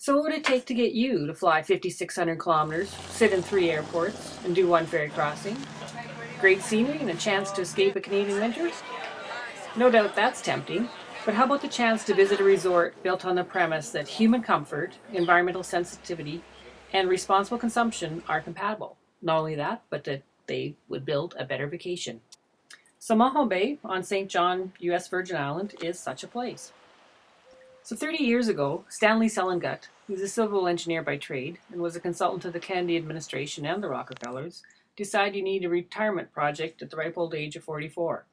So what would it take to get you to fly 5,600 kilometers, sit in 3 airports, and do 1 ferry crossing? Great scenery and a chance to escape a Canadian winter? No doubt that's tempting, but how about the chance to visit a resort built on the premise that human comfort, environmental sensitivity, and responsible consumption are compatible? Not only that, but that they would build a better vacation. So Maho Bay on St. John, U.S. Virgin Island is such a place. So 30 years ago, Stanley Selengut, who's a civil engineer by trade and was a consultant to the Kennedy administration and the Rockefellers, decided you need a retirement project at the ripe old age of 44.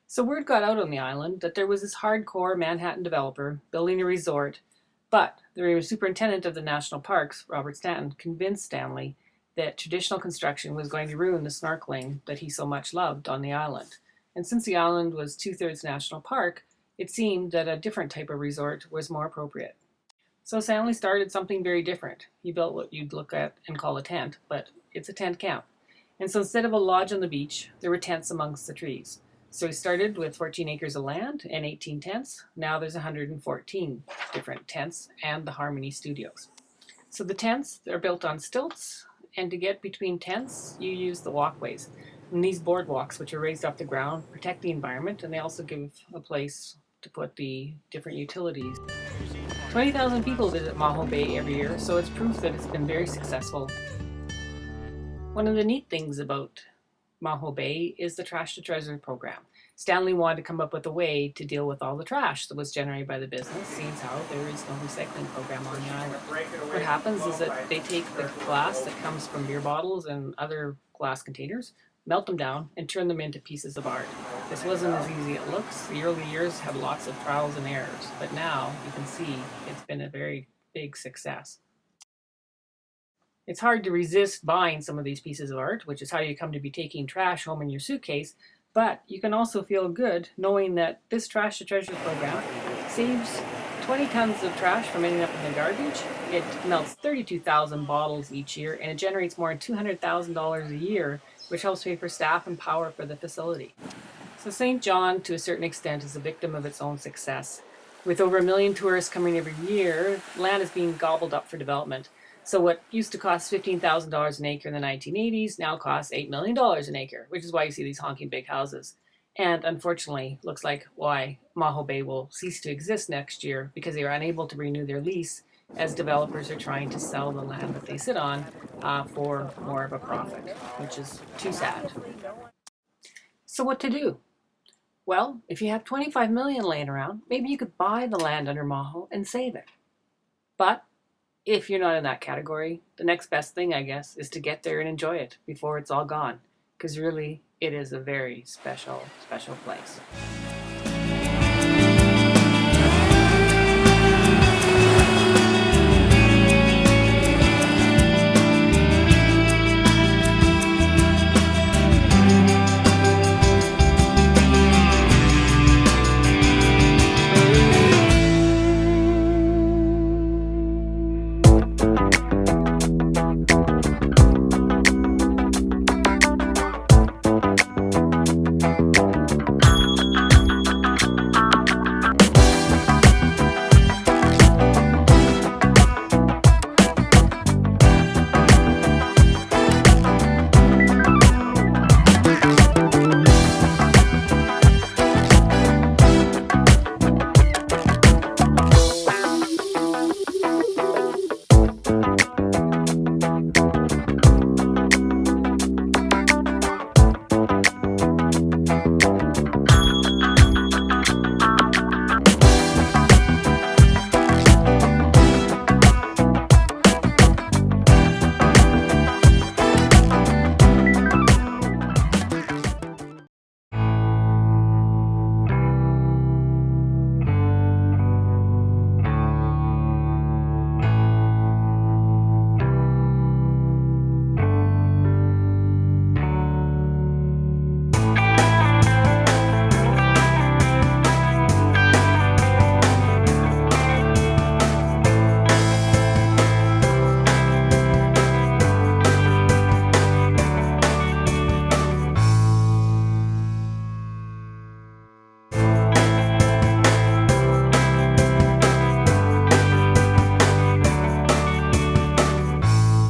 So word got out on the island that there was this hardcore Manhattan developer building a resort, but the superintendent of the national parks, Robert Stanton, convinced Stanley that traditional construction was going to ruin the snorkeling that he so much loved on the island. And since the island was 2/3 national park, it seemed that a different type of resort was more appropriate. So Stanley started something very different. He built what you'd look at and call a tent, but it's a tent camp. And so instead of a lodge on the beach, there were tents amongst the trees. So he started with 14 acres of land and 18 tents. Now there's 114 different tents and the Harmony Studios. So the tents are built on stilts, and to get between tents, you use the walkways. And these boardwalks, which are raised off the ground, protect the environment, and they also give a place to put the different utilities. 20,000 people visit Maho Bay every year, so it's proof that it's been very successful. One of the neat things about Maho Bay is the Trash to Treasure program. Stanley wanted to come up with a way to deal with all the trash that was generated by the business, seeing how there is no recycling program on the island. What happens is that they take the glass that comes from beer bottles and other glass containers, melt them down, and turn them into pieces of art. This wasn't as easy as it looks. The early years had lots of trials and errors, but now you can see it's been a very big success. It's hard to resist buying some of these pieces of art, which is how you come to be taking trash home in your suitcase, but you can also feel good knowing that this Trash to Treasure program saves 20 tons of trash from ending up in the garbage. It melts 32,000 bottles each year, and it generates more than $200,000 a year, which helps pay for staff and power for the facility. So St. John, to a certain extent, is a victim of its own success. With over 1 million tourists coming every year, land is being gobbled up for development. So what used to cost $15,000 an acre in the 1980s now costs $8 million an acre, which is why you see these honking big houses. And unfortunately, looks like why Maho Bay will cease to exist next year, because they are unable to renew their lease as developers are trying to sell the land that they sit on for more of a profit, which is too sad. So what to do? Well, if you have 25 million laying around, maybe you could buy the land under Maho and save it. But if you're not in that category, the next best thing, I guess, is to get there and enjoy it before it's all gone. Because really, it is a very special, special place.